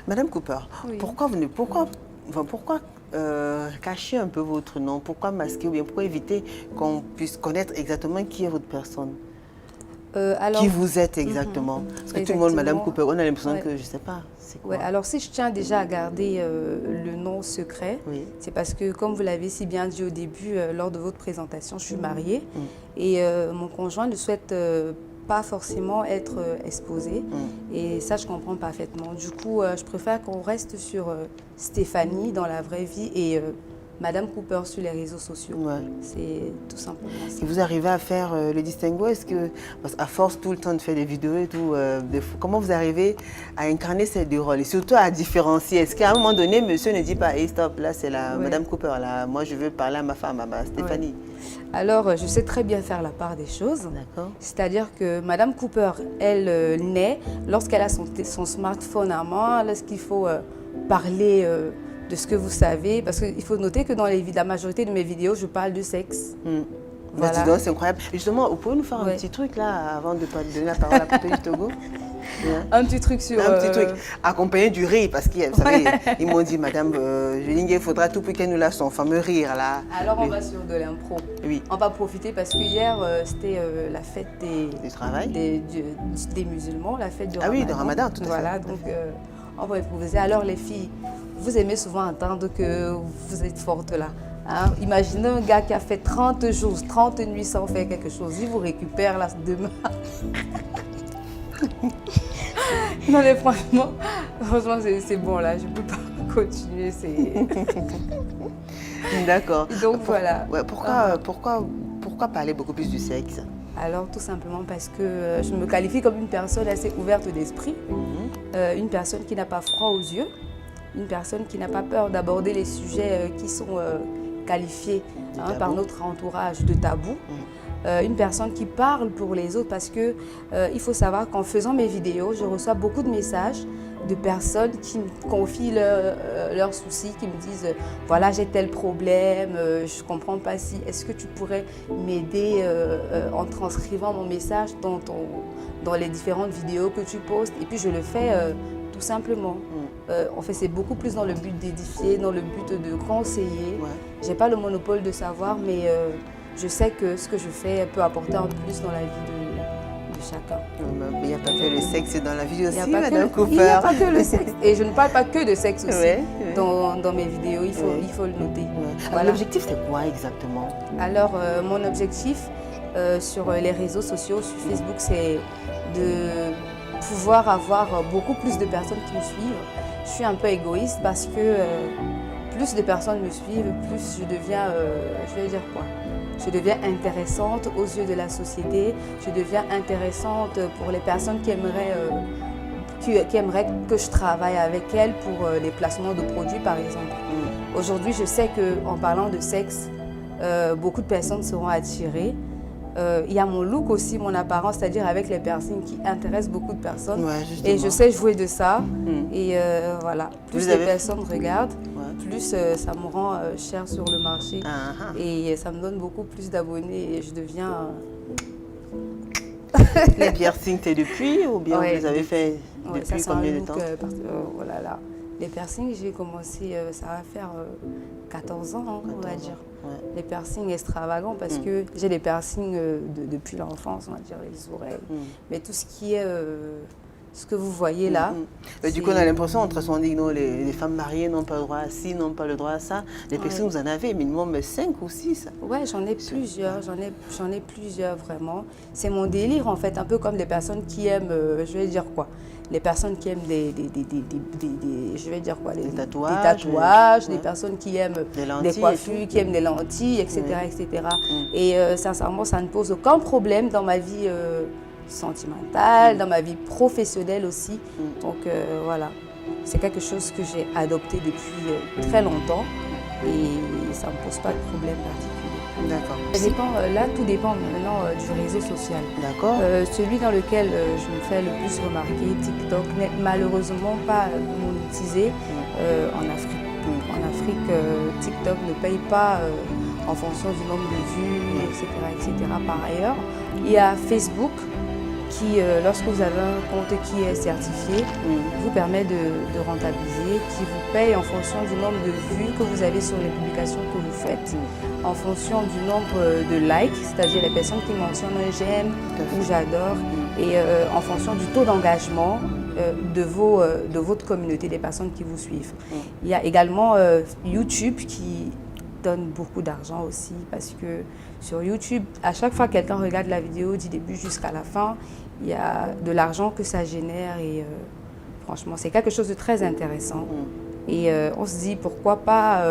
Madame Cooper, Oui. pourquoi cacher un peu votre nom? Pourquoi masquer ou bien pourquoi éviter qu'on puisse connaître exactement qui est votre personne? Qui vous êtes exactement? Parce que tout le monde, Madame Cooper, on a l'impression que je ne sais pas. C'est quoi? Ouais, alors si je tiens déjà à garder le nom secret, c'est parce que comme vous l'avez si bien dit au début, lors de votre présentation, je suis mariée et mon conjoint ne souhaite pas forcément être exposé et ça je comprends parfaitement. Du coup, je préfère qu'on reste sur Stéphanie dans la vraie vie et Madame Cooper sur les réseaux sociaux. C'est tout simplement ça. Et vous arrivez à faire le distinguo? Est-ce que, parce qu'à force tout le temps de faire des vidéos et tout, comment vous arrivez à incarner ces deux rôles et surtout à différencier? Est-ce qu'à un moment donné, monsieur ne dit pas, hey, stop, là c'est la Madame Cooper, là, moi je veux parler à ma femme, à ma Stéphanie? Alors, je sais très bien faire la part des choses. C'est-à-dire que Madame Cooper, elle naît lorsqu'elle a son smartphone à main, lorsqu'il faut parler de ce que vous savez. Parce qu'il faut noter que dans la majorité de mes vidéos, je parle de sexe. Voilà. C'est incroyable. Et justement, vous pouvez nous faire un petit truc là, avant de donner la parole à Poupée du Togo? Un petit truc sur... Un petit truc, accompagné du rire, parce que vous savez, ils m'ont dit, Madame Julingue, il faudra tout pour qu'elle nous lâche son fameux rire là. Alors on va sur de l'impro. Oui. On va profiter parce que hier, c'était la fête du travail des musulmans, la fête du Ramadan. Ah oui, du Ramadan, tout à fait. Voilà, donc on va improviser. Alors les filles, vous aimez souvent entendre que vous êtes fortes là. Hein? Imaginez un gars qui a fait 30 jours, 30 nuits sans faire quelque chose. Il vous récupère là demain. Non mais franchement c'est bon là, je ne peux pas continuer. D'accord. Donc voilà. Ouais, pourquoi parler beaucoup plus du sexe? Alors tout simplement parce que je me qualifie comme une personne assez ouverte d'esprit, une personne qui n'a pas froid aux yeux, une personne qui n'a pas peur d'aborder les sujets qui sont qualifiés par notre entourage de tabous. Une personne qui parle pour les autres parce que il faut savoir qu'en faisant mes vidéos, je reçois beaucoup de messages de personnes qui me confient leurs soucis, qui me disent voilà j'ai tel problème, je ne comprends pas si, est-ce que tu pourrais m'aider en transcrivant mon message dans les différentes vidéos que tu postes, et puis je le fais tout simplement. En fait, c'est beaucoup plus dans le but d'édifier, dans le but de conseiller. Je n'ai pas le monopole de savoir, mais je sais que ce que je fais peut apporter un plus dans la vie de chacun. Il n'y a pas que le sexe dans la vie aussi, Madame Cooper. Il n'y a pas que le sexe. Et je ne parle pas que de sexe aussi dans mes vidéos, il faut le noter. Voilà. L'objectif, c'est quoi exactement? Alors, mon objectif sur les réseaux sociaux, sur Facebook, c'est de pouvoir avoir beaucoup plus de personnes qui me suivent. Je suis un peu égoïste parce que plus de personnes me suivent, plus je deviens, je vais dire quoi? Je deviens intéressante aux yeux de la société, je deviens intéressante pour les personnes qui aimeraient que je travaille avec elles pour les placements de produits par exemple. Aujourd'hui, je sais qu'en parlant de sexe, beaucoup de personnes seront attirées. Il y a mon look aussi, mon apparence, c'est-à-dire avec les piercings qui intéressent beaucoup de personnes. Et je sais jouer de ça. Et voilà, plus les personnes regardent, plus ça me rend cher sur le marché. Et ça me donne beaucoup plus d'abonnés et je deviens... Les piercings, c'est depuis ou bien vous les avez fait depuis combien de temps? Voilà, là. Les piercings, j'ai commencé, ça va faire 14 ans, on va dire. Les piercings extravagants parce que j'ai des piercings depuis l'enfance, on va dire, les oreilles. Mais tout ce qui est... ce que vous voyez là. Du coup, on a l'impression, on dit non, les femmes mariées n'ont pas le droit à ci, n'ont pas le droit à ça. Les personnes, vous en avez minimum 5 ou 6. Oui, j'en ai plusieurs, j'en ai plusieurs vraiment. C'est mon délire en fait, un peu comme les personnes qui aiment, je vais dire quoi, les personnes qui aiment je vais dire quoi, des tatouages, des personnes qui aiment des coiffures, qui aiment des lentilles, etc. etc. Et sincèrement, ça ne pose aucun problème dans ma vie sentimentale, dans ma vie professionnelle aussi. Donc voilà, c'est quelque chose que j'ai adopté depuis très longtemps et ça ne me pose pas de problème particulier. D'accord. Là, tout dépend maintenant du réseau social. D'accord. Celui dans lequel je me fais le plus remarquer, TikTok, n'est malheureusement pas monétisé en Afrique. En Afrique, TikTok ne paye pas en fonction du nombre de vues, etc., etc. Par ailleurs, il y a Facebook qui, lorsque vous avez un compte qui est certifié, vous permet de rentabiliser, qui vous paye en fonction du nombre de vues que vous avez sur les publications que vous faites, en fonction du nombre de likes, c'est-à-dire les personnes qui mentionnent un j'aime ou j'adore, et en fonction du taux d'engagement de votre communauté, des personnes qui vous suivent. Il y a également YouTube qui donne beaucoup d'argent aussi, parce que sur YouTube, à chaque fois que quelqu'un regarde la vidéo du début jusqu'à la fin, il y a de l'argent que ça génère et franchement, c'est quelque chose de très intéressant. Et on se dit pourquoi pas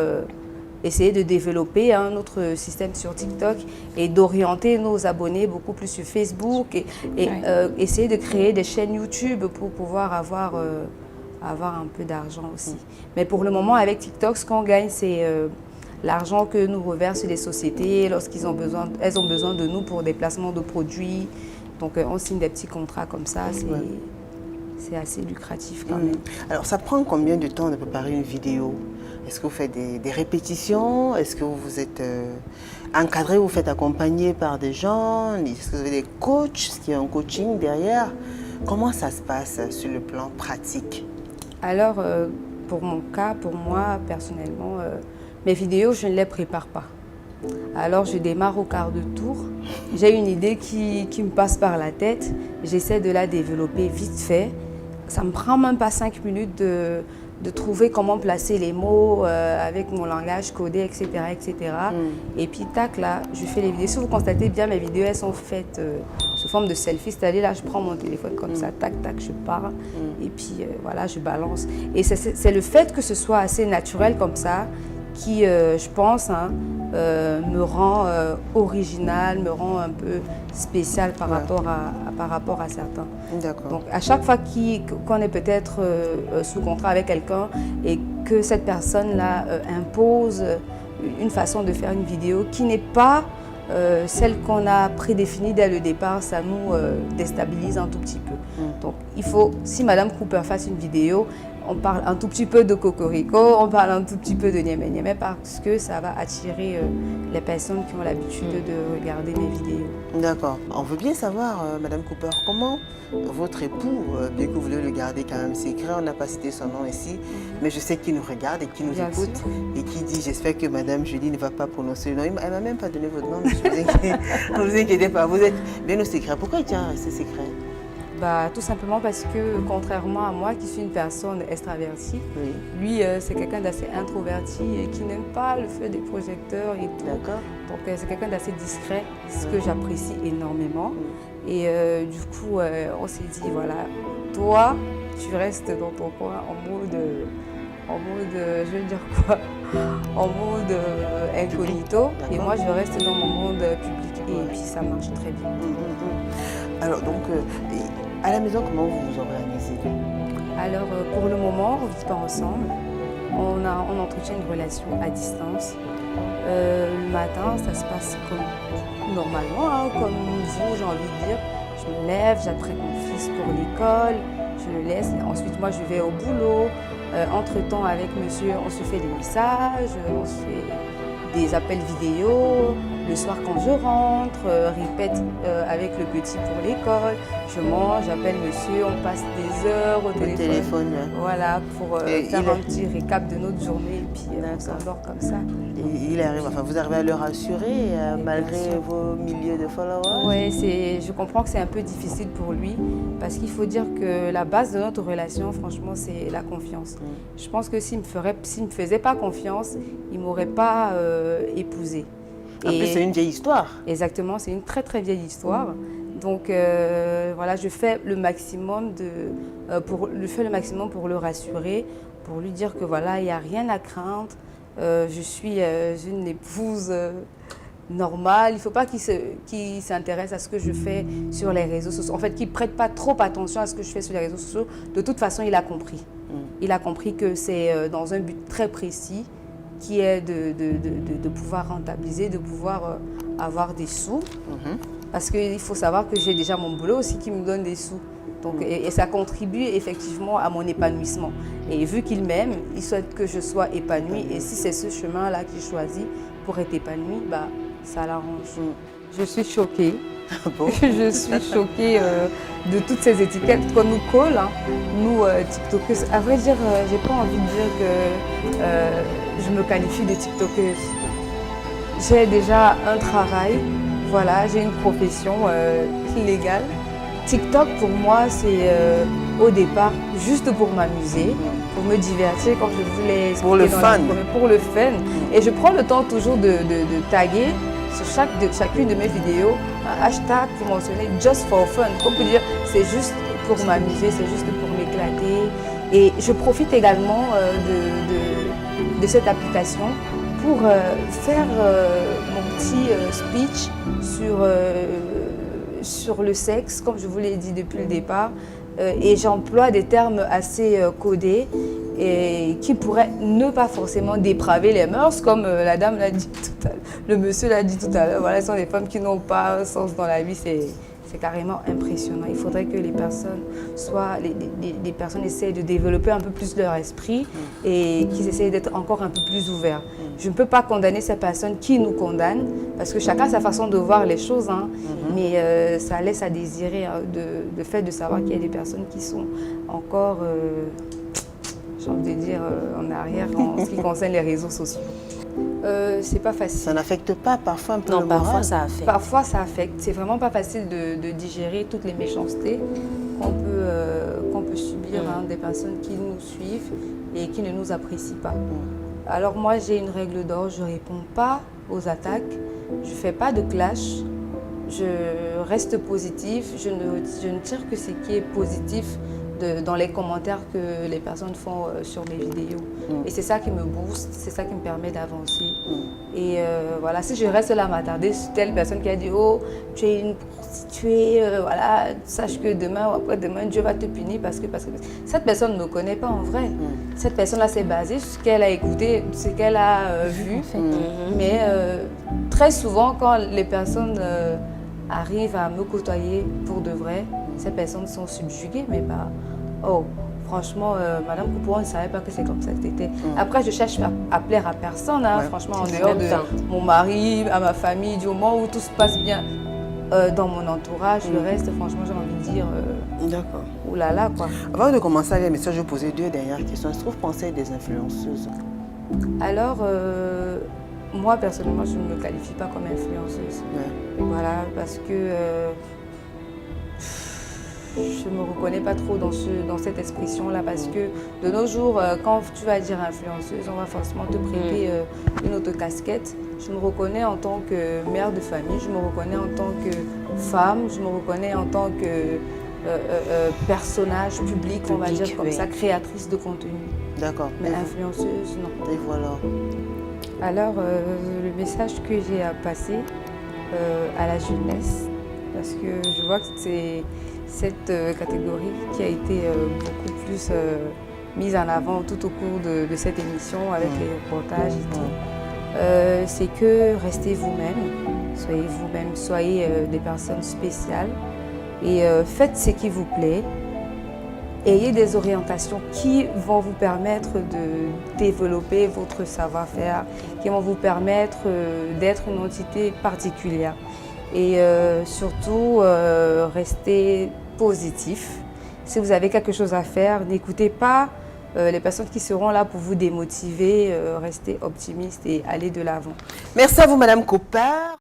essayer de développer un autre système sur TikTok et d'orienter nos abonnés beaucoup plus sur Facebook et essayer de créer des chaînes YouTube pour pouvoir avoir un peu d'argent aussi. Mais pour le moment, avec TikTok, ce qu'on gagne, c'est l'argent que nous reversent les sociétés lorsqu'elles ont besoin de nous pour des placements de produits. Donc on signe des petits contrats comme ça, c'est assez lucratif quand même. Alors ça prend combien de temps de préparer une vidéo? Est-ce que vous faites des répétitions? Est-ce que vous êtes encadré, vous faites accompagner par des gens? Est-ce que vous avez des coachs? Est-ce qu'il y a un coaching derrière? Comment ça se passe sur le plan pratique? Alors, pour mon cas, pour moi, personnellement, mes vidéos, je ne les prépare pas. Alors, je démarre au quart de tour. J'ai une idée qui me passe par la tête. J'essaie de la développer vite fait. Ça ne me prend même pas 5 minutes de trouver comment placer les mots avec mon langage codé, etc. etc. Et puis, tac, là, je fais les vidéos. Si vous constatez bien, mes vidéos, elles sont faites sous forme de selfie. C'est-à-dire, là, je prends mon téléphone comme ça, tac, tac, je parle. Et puis, voilà, je balance. Et c'est le fait que ce soit assez naturel comme ça qui, je pense, me rend original, me rend un peu spécial par rapport à certains. D'accord. Donc, à chaque fois qu'on est peut-être sous contrat avec quelqu'un et que cette personne-là impose une façon de faire une vidéo qui n'est pas celle qu'on a prédéfinie dès le départ, ça nous déstabilise un tout petit peu. Donc, il faut, si Madame Cooper fasse une vidéo, on parle un tout petit peu de Cocorico, on parle un tout petit peu de Niamey Niamey parce que ça va attirer les personnes qui ont l'habitude de regarder mes vidéos. D'accord. On veut bien savoir, Madame Cooper, comment votre époux, bien que vous voulez le garder quand même secret, on n'a pas cité son nom ici, mais je sais qu'il nous regarde et qu'il nous écoute et qui dit j'espère que Madame Julie ne va pas prononcer le nom. Elle ne m'a même pas donné votre nom, ne vous inquiétez pas, vous êtes bien au secret. Pourquoi il tient à rester secret? Tout simplement parce que, contrairement à moi, qui suis une personne extravertie, lui, c'est quelqu'un d'assez introverti et qui n'aime pas le feu des projecteurs et tout. D'accord. Donc, c'est quelqu'un d'assez discret, ce que j'apprécie énormément. Et du coup, on s'est dit, voilà, toi, tu restes dans ton coin en mode, je vais dire quoi, en mode incognito. Et moi, je reste dans mon monde public. Et puis, ça marche très bien. Alors, donc, à la maison, comment vous vous organisez? Alors, pour le moment, on ne vit pas ensemble. On entretient une relation à distance. Le matin, ça se passe comme normalement, comme vous, j'ai envie de dire. Je me lève, j'apprête mon fils pour l'école, je le laisse. Ensuite, moi, je vais au boulot. Entre-temps, avec monsieur, on se fait des messages, on se fait des appels vidéo. Le soir, quand je rentre, répète avec le petit pour l'école. Je mange, j'appelle monsieur, on passe des heures au téléphone. Voilà, pour faire un petit récap de notre journée et puis on s'endort comme ça. Et il arrive, enfin, vous arrivez à le rassurer malgré vos milliers de followers? Oui, je comprends que c'est un peu difficile pour lui parce qu'il faut dire que la base de notre relation, franchement, c'est la confiance. Je pense que s'il me faisait pas confiance, il ne m'aurait pas épousée. En plus, c'est une vieille histoire. Exactement, c'est une très très vieille histoire. Donc voilà, je fais le maximum pour le rassurer, pour lui dire que voilà, il n'y a rien à craindre. Je suis une épouse normale. Il ne faut pas qu'il s'intéresse à ce que je fais sur les réseaux sociaux. En fait, qu'il ne prête pas trop attention à ce que je fais sur les réseaux sociaux. De toute façon, il a compris. Il a compris que c'est dans un but très précis, qui est de pouvoir rentabiliser, de pouvoir avoir des sous. Parce qu'il faut savoir que j'ai déjà mon boulot aussi qui me donne des sous. Donc, et ça contribue effectivement à mon épanouissement. Et vu qu'il m'aime, il souhaite que je sois épanouie. Et si c'est ce chemin-là qu'il choisit pour être épanouie, ça l'arrange. Je suis choquée. Bon. Je suis choquée de toutes ces étiquettes qu'on nous colle, hein. Nous, TikTokers. À vrai dire, j'ai pas envie de dire que je me qualifie de TikTokeuse. J'ai déjà un travail, voilà, j'ai une profession légale. TikTok, pour moi, c'est au départ juste pour m'amuser, pour me divertir, comme je voulais expliquer Pour le fun. Pour le fun. Et je prends le temps toujours de taguer sur chacune de mes vidéos un hashtag pour mentionner just for fun. On peut dire c'est juste pour m'amuser, c'est juste pour m'éclater. Et je profite également de cette application pour faire mon petit speech sur le sexe, comme je vous l'ai dit depuis le départ. Et j'emploie des termes assez codés et qui pourraient ne pas forcément dépraver les mœurs, comme la dame l'a dit tout à l'heure, le monsieur l'a dit tout à l'heure. Voilà, ce sont des femmes qui n'ont pas un sens dans la vie, c'est carrément impressionnant. Il faudrait que les personnes les personnes essayent de développer un peu plus leur esprit et qu'ils essayent d'être encore un peu plus ouverts. Je ne peux pas condamner ces personnes qui nous condamnent, parce que chacun a sa façon de voir les choses, hein. Mais ça laisse à désirer le fait de savoir qu'il y a des personnes qui sont encore, j'ai envie de dire, en arrière en ce qui concerne les réseaux sociaux. C'est pas facile. Ça n'affecte pas parfois un peu Non, le moral? parfois ça affecte. Parfois ça affecte. C'est vraiment pas facile de digérer toutes les méchancetés qu'on peut subir, hein, des personnes qui nous suivent et qui ne nous apprécient pas. Alors moi j'ai une règle d'or, je ne réponds pas aux attaques, je ne fais pas de clash, je reste positive, je ne tire que ce qui est positif dans les commentaires que les personnes font sur mes vidéos. Et c'est ça qui me booste, c'est ça qui me permet d'avancer. Et voilà, si je reste là à m'attarder sur telle personne qui a dit « Oh, tu es une prostituée, voilà, sache que demain ou après-demain, Dieu va te punir parce que… » Cette personne ne me connaît pas en vrai. Cette personne-là s'est basée sur ce qu'elle a écouté, ce qu'elle a vu. Mais très souvent, quand les personnes arrivent à me côtoyer pour de vrai, ces personnes sont subjuguées, mais pas « Oh, franchement, Madame Coupeau, on ne savait pas que c'est comme ça que c'était. » Après, je cherche à plaire à personne, hein, franchement, en dehors de mon mari, à ma famille, du moment où tout se passe bien dans mon entourage, le reste, franchement, j'ai envie de dire D'accord. oulala, quoi. Avant de commencer avec les messages, je vais poser 2 dernières questions. Est-ce que vous pensez des influenceuses? Alors, moi, personnellement, je ne me qualifie pas comme influenceuse. Voilà, parce que je ne me reconnais pas trop dans cette expression-là, parce que de nos jours, quand tu vas dire influenceuse, on va forcément te prêter une autre casquette. Je me reconnais en tant que mère de famille, je me reconnais en tant que femme, je me reconnais en tant que personnage public, on va dire comme ça, créatrice de contenu. D'accord. Mais influenceuse, non. Et voilà. Alors, le message que j'ai à passer à la jeunesse, parce que je vois que c'est cette catégorie qui a été beaucoup plus mise en avant tout au cours de cette émission avec les reportages et tout, c'est que restez vous-même, soyez des personnes spéciales et faites ce qui vous plaît. Ayez des orientations qui vont vous permettre de développer votre savoir-faire, qui vont vous permettre d'être une entité particulière. Et surtout, restez positif. Si vous avez quelque chose à faire, n'écoutez pas les personnes qui seront là pour vous démotiver. Restez optimiste et allez de l'avant. Merci à vous, Madame Copper.